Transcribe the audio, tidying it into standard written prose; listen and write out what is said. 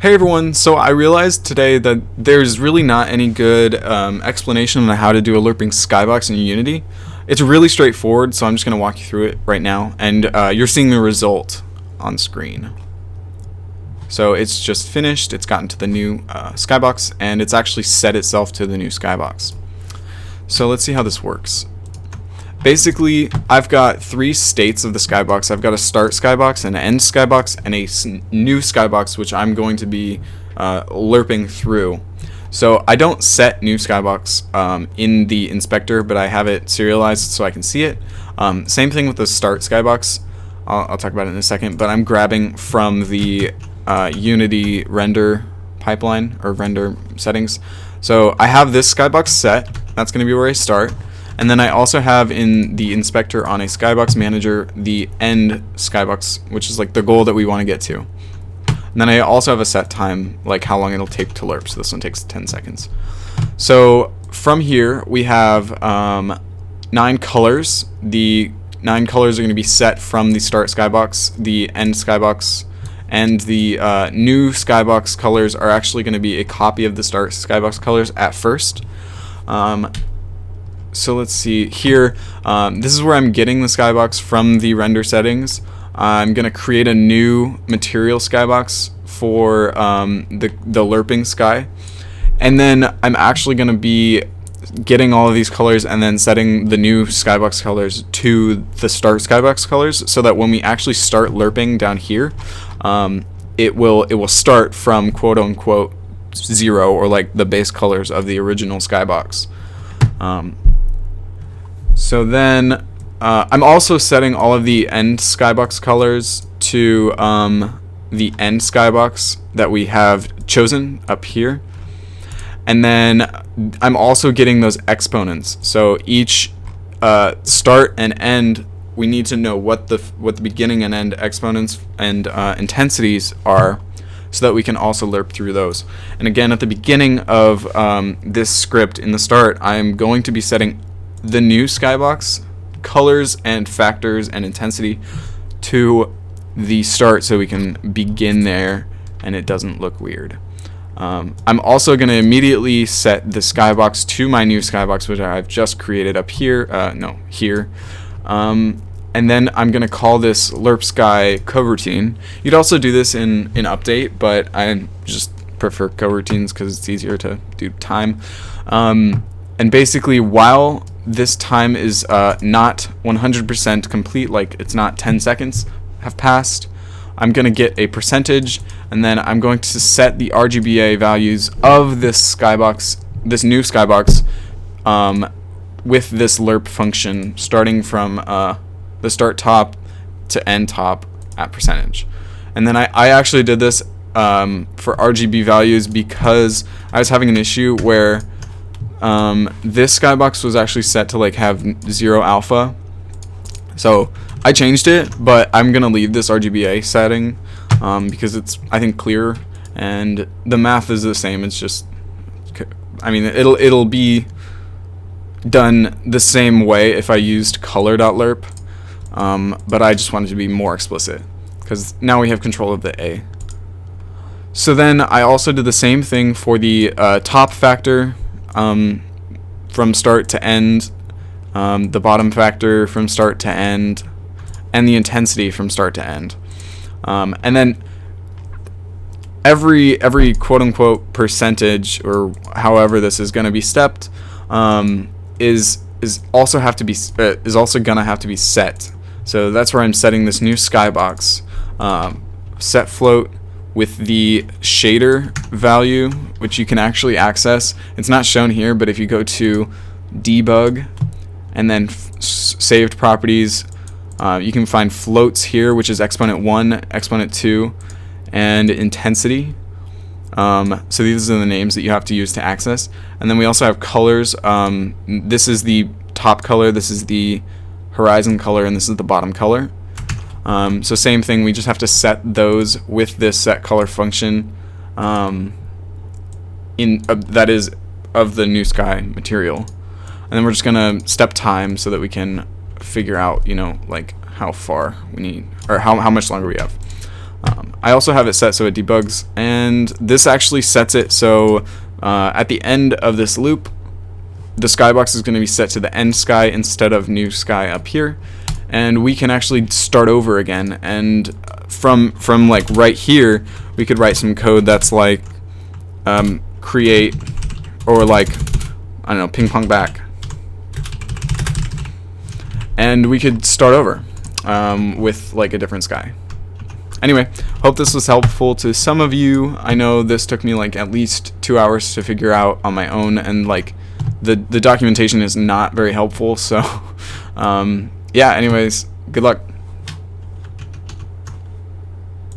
Hey everyone, so I realized today that there's really not any good explanation on how to do a lerping skybox in Unity. It's really straightforward, so I'm just going to walk you through it right now, and you're seeing the result on screen. So it's just finished, it's gotten to the new skybox, and it's actually set itself to the new skybox. So let's see how this works. Basically, I've got three states of the skybox. I've got a start skybox, an end skybox, and a new skybox, which I'm going to be lerping through. So I don't set new skybox in the inspector, but I have it serialized so I can see it. Same thing with the start skybox. I'll talk about it in a second, but I'm grabbing from the Unity render pipeline or render settings. So I have this skybox set. That's going to be where I start. And then I also have in the inspector on a skybox manager the end skybox, which is like the goal that we want to get to. And then I also have a set time, like how long it'll take to lerp. So this one takes 10 seconds. So from here we have 9 colors. The 9 colors are going to be set from the start skybox, the end skybox, and the new skybox colors are actually going to be a copy of the start skybox colors at first. So let's see here. This is where I'm getting the skybox from the render settings. I'm going to create a new material skybox for the lerping sky. And then I'm actually going to be getting all of these colors and then setting the new skybox colors to the start skybox colors so that when we actually start lerping down here, it will start from quote unquote 0 or like the base colors of the original skybox. So then I'm also setting all of the end skybox colors to the end skybox that we have chosen up here. And then I'm also getting those exponents. So each start and end, we need to know what the beginning and end exponents and intensities are so that we can also lerp through those. And again, at the beginning of this script in the start, I'm going to be setting the new skybox colors and factors and intensity to the start so we can begin there and it doesn't look weird. I'm also going to immediately set the skybox to my new skybox, which I've just created up here, here. And then I'm going to call this lerp sky coroutine. You'd also do this in update, but I just prefer coroutines because it's easier to do time. And basically, while this time is not 100% complete, like it's not 10 seconds have passed, I'm going to get a percentage, and then I'm going to set the RGBA values of this skybox, this new skybox, with this lerp function, starting from the start top to end top at percentage. And then I actually did this for RGB values because I was having an issue where this skybox was actually set to like have 0 alpha. So I changed it, but I'm gonna leave this RGBA setting because it's, I think, clearer and the math is the same. It's just, I mean, it'll be done the same way if I used color.lerp, but I just wanted to be more explicit because now we have control of the A. So then I also did the same thing for the top factor from start to end, the bottom factor from start to end, and the intensity from start to end. And then every quote-unquote percentage, or however this is going to be stepped, is also gonna have to be set. So that's where I'm setting this new skybox, set float with the shader value, which you can actually access. It's not shown here, but if you go to debug and then saved properties, you can find floats here, which is exponent 1, exponent 2, and intensity. So these are the names that you have to use to access. And then we also have colors. This is the top color, this is the horizon color, and this is the bottom color. So same thing, we just have to set those with this set color function that is of the new sky material. And then we're just gonna step time so that we can figure out, you know, like how far we need, or how much longer we have. I also have it set so it debugs, and this actually sets it so at the end of this loop, the skybox is going to be set to the end sky instead of new sky up here, and we can actually start over again. And from like right here, we could write some code that's like create, or like, I don't know, ping pong back, and we could start over with like a different sky. Anyway, hope this was helpful to some of you. I know this took me like at least 2 hours to figure out on my own, and like the documentation is not very helpful, so yeah, anyways, good luck.